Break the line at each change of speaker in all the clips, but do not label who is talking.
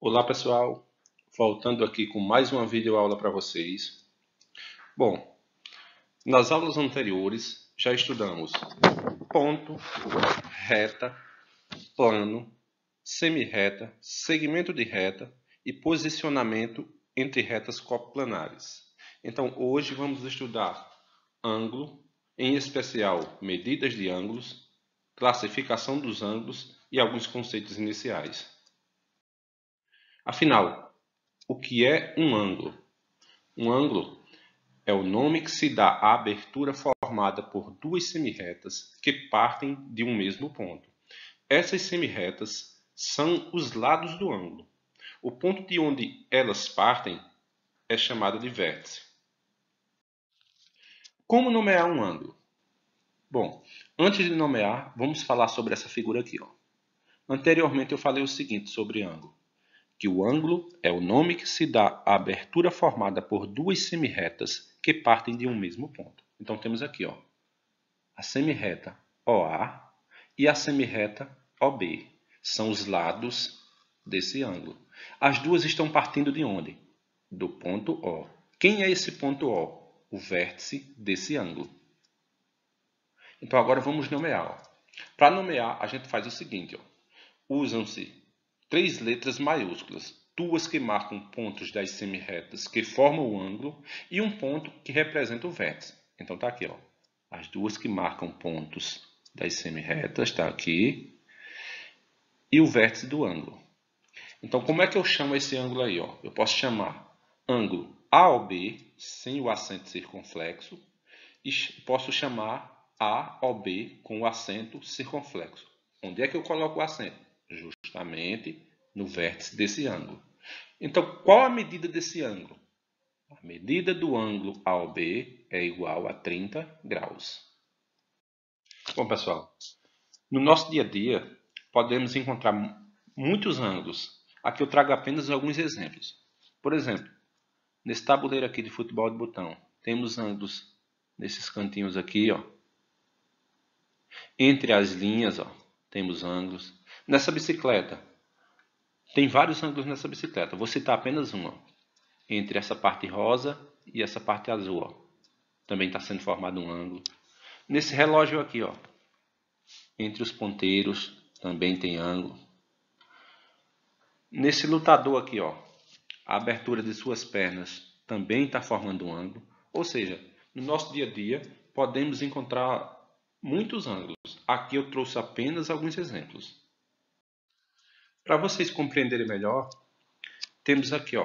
Olá pessoal, voltando aqui com mais uma videoaula para vocês. Bom, nas aulas anteriores já estudamos ponto, reta, plano, semirreta, segmento de reta e posicionamento entre retas coplanares. Então hoje vamos estudar ângulo, em especial medidas de ângulos, classificação dos ângulos e alguns conceitos iniciais. Afinal, o que é um ângulo? Um ângulo é o nome que se dá à abertura formada por duas semirretas que partem de um mesmo ponto. Essas semirretas são os lados do ângulo. O ponto de onde elas partem é chamado de vértice. Como nomear um ângulo? Bom, antes de nomear, vamos falar sobre essa figura aqui. Anteriormente eu falei o seguinte sobre ângulo, que o ângulo é o nome que se dá à abertura formada por duas semirretas que partem de um mesmo ponto. Então temos aqui a semirreta OA e a semirreta OB. São os lados desse ângulo. As duas estão partindo de onde? Do ponto O. Quem é esse ponto O? O vértice desse ângulo. Então agora vamos nomear. Para nomear, a gente faz o seguinte. Usam-se 3 letras maiúsculas, duas que marcam pontos das semirretas que formam o ângulo e um ponto que representa o vértice. Então está aqui, as duas que marcam pontos das semirretas, está aqui, e o vértice do ângulo. Então como é que eu chamo esse ângulo aí? Eu posso chamar ângulo AOB, sem o acento circunflexo, e posso chamar AOB com o acento circunflexo. Onde é que eu coloco o acento? Justamente no vértice desse ângulo. Então, qual a medida desse ângulo? A medida do ângulo AOB é igual a 30 graus. Bom, pessoal, no nosso dia a dia, podemos encontrar muitos ângulos. Aqui eu trago apenas alguns exemplos. Por exemplo, nesse tabuleiro aqui de futebol de botão, temos ângulos nesses cantinhos aqui, Entre as linhas, temos ângulos. Nessa bicicleta, tem vários ângulos nessa bicicleta. Vou citar apenas um. Entre essa parte rosa e essa parte azul. Também está sendo formado um ângulo. Nesse relógio aqui, entre os ponteiros, também tem ângulo. Nesse lutador aqui, a abertura de suas pernas também está formando um ângulo. Ou seja, no nosso dia a dia, podemos encontrar muitos ângulos. Aqui eu trouxe apenas alguns exemplos. Para vocês compreenderem melhor, temos aqui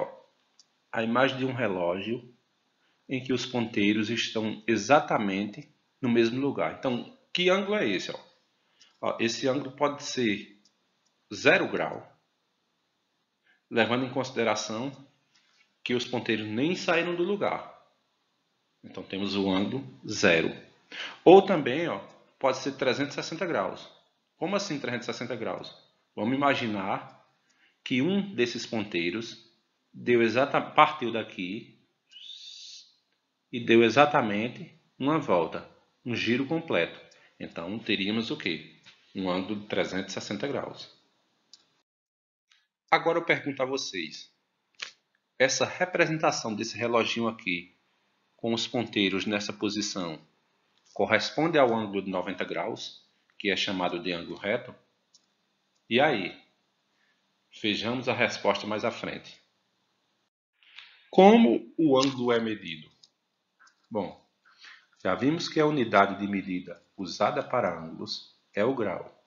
a imagem de um relógio em que os ponteiros estão exatamente no mesmo lugar. Então, que ângulo é esse? Esse ângulo pode ser 0 grau, levando em consideração que os ponteiros nem saíram do lugar. Então, temos o ângulo 0. Ou também pode ser 360 graus. Como assim 360 graus? Vamos imaginar que um desses ponteiros partiu daqui e deu exatamente uma volta, um giro completo. Então teríamos o quê? Um ângulo de 360 graus. Agora eu pergunto a vocês, essa representação desse reloginho aqui, com os ponteiros nessa posição, corresponde ao ângulo de 90 graus, que é chamado de ângulo reto? E aí? Vejamos a resposta mais à frente. Como o ângulo é medido? Bom, já vimos que a unidade de medida usada para ângulos é o grau.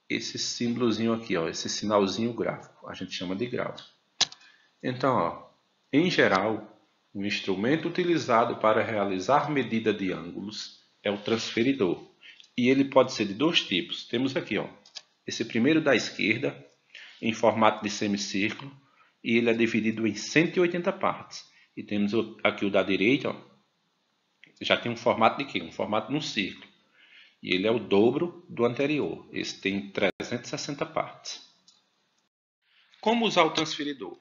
Esse símbolozinho aqui, esse sinalzinho gráfico, a gente chama de grau. Então, em geral, o instrumento utilizado para realizar medida de ângulos é o transferidor. E ele pode ser de dois tipos. Temos aqui, esse primeiro da esquerda, em formato de semicírculo, e ele é dividido em 180 partes. E temos aqui o da direita, já tem um formato de quê? Um formato de um círculo. E ele é o dobro do anterior. Esse tem 360 partes. Como usar o transferidor?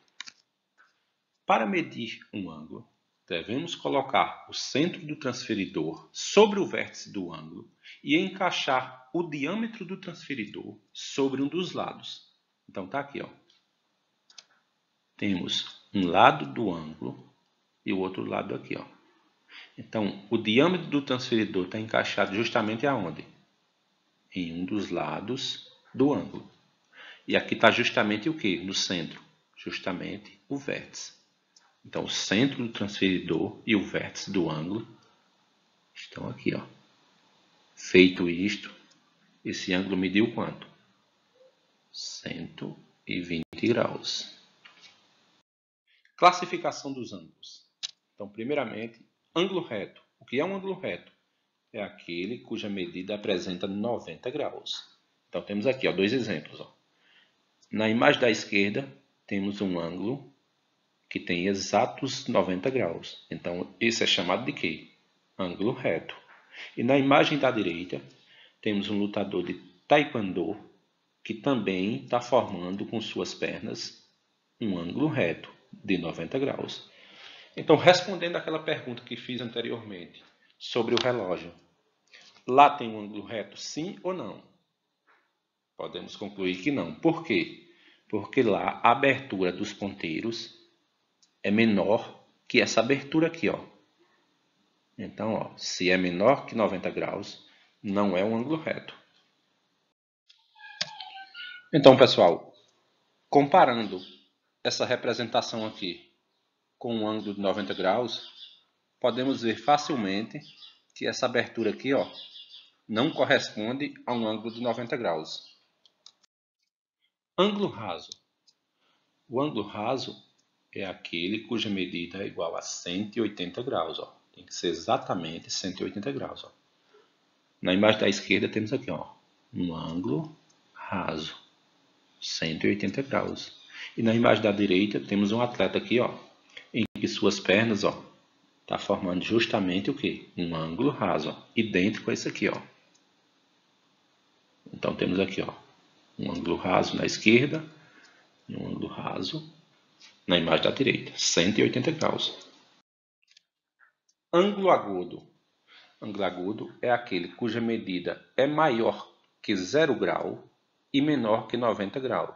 Para medir um ângulo, devemos colocar o centro do transferidor sobre o vértice do ângulo e encaixar o diâmetro do transferidor sobre um dos lados. Então está aqui, temos um lado do ângulo e o outro lado aqui, ó. Então, o diâmetro do transferidor está encaixado justamente aonde? Em um dos lados do ângulo. E aqui está justamente o que? No centro. Justamente o vértice. Então, o centro do transferidor e o vértice do ângulo estão aqui, ó. Feito isto, esse ângulo mediu quanto? 120 graus. Classificação dos ângulos. Então, primeiramente, ângulo reto. O que é um ângulo reto? É aquele cuja medida apresenta 90 graus. Então, temos aqui, ó, dois exemplos. Ó. Na imagem da esquerda, temos um ângulo que tem exatos 90 graus. Então, esse é chamado de quê? Ângulo reto. E na imagem da direita, temos um lutador de taekwondo que também está formando com suas pernas um ângulo reto de 90 graus. Então, respondendo àquela pergunta que fiz anteriormente sobre o relógio, lá tem um ângulo reto, sim ou não? Podemos concluir que não. Por quê? Porque lá a abertura dos ponteiros é menor que essa abertura aqui, ó. Então, ó, se é menor que 90 graus, não é um ângulo reto. Então, pessoal, comparando essa representação aqui com um ângulo de 90 graus, podemos ver facilmente que essa abertura aqui, ó, não corresponde a um ângulo de 90 graus. Ângulo raso. O ângulo raso é aquele cuja medida é igual a 180 graus. Ó. Tem que ser exatamente 180 graus. Ó. Na imagem da esquerda temos aqui, ó, um ângulo raso, 180 graus. E na imagem da direita temos um atleta aqui, ó, em que suas pernas, ó, tá formando justamente o quê? Um ângulo raso, ó, idêntico a esse aqui, ó. Então temos aqui, ó, um ângulo raso na esquerda e um ângulo raso na imagem da direita, 180 graus. Ângulo agudo. Ângulo agudo é aquele cuja medida é maior que 0 grau e menor que 90 graus.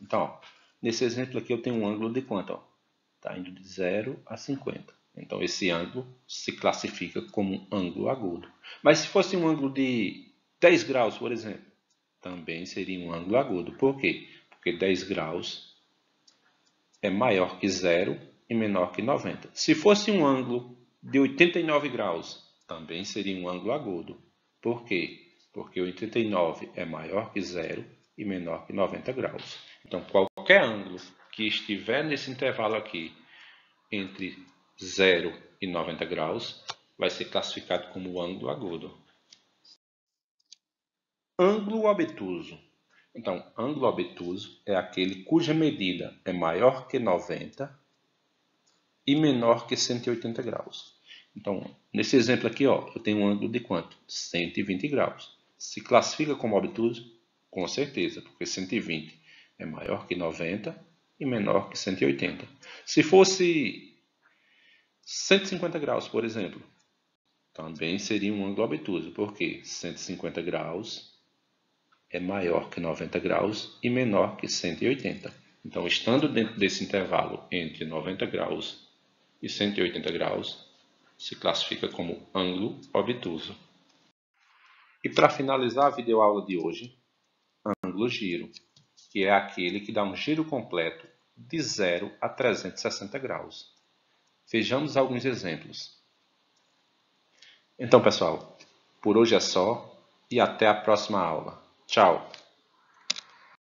Então, ó, nesse exemplo aqui eu tenho um ângulo de quanto? Está indo de 0 a 50. Então, esse ângulo se classifica como um ângulo agudo. Mas se fosse um ângulo de 10 graus, por exemplo, também seria um ângulo agudo. Por quê? Porque 10 graus é maior que 0 e menor que 90. Se fosse um ângulo de 89 graus, também seria um ângulo agudo. Por quê? Porque 89 é maior que 0 e menor que 90 graus. Então, qualquer ângulo que estiver nesse intervalo aqui, entre 0 e 90 graus, vai ser classificado como ângulo agudo. Ângulo obtuso. Então, ângulo obtuso é aquele cuja medida é maior que 90 e menor que 180 graus. Então, nesse exemplo aqui, ó, eu tenho um ângulo de quanto? 120 graus. Se classifica como obtuso? Com certeza, porque 120 é maior que 90 e menor que 180. Se fosse 150 graus, por exemplo, também seria um ângulo obtuso, porque 150 graus é maior que 90 graus e menor que 180. Então, estando dentro desse intervalo entre 90 graus e 180 graus, se classifica como ângulo obtuso. E para finalizar a videoaula de hoje, ângulo giro, que é aquele que dá um giro completo de 0 a 360 graus. Vejamos alguns exemplos. Então, pessoal, por hoje é só e até a próxima aula. Tchau!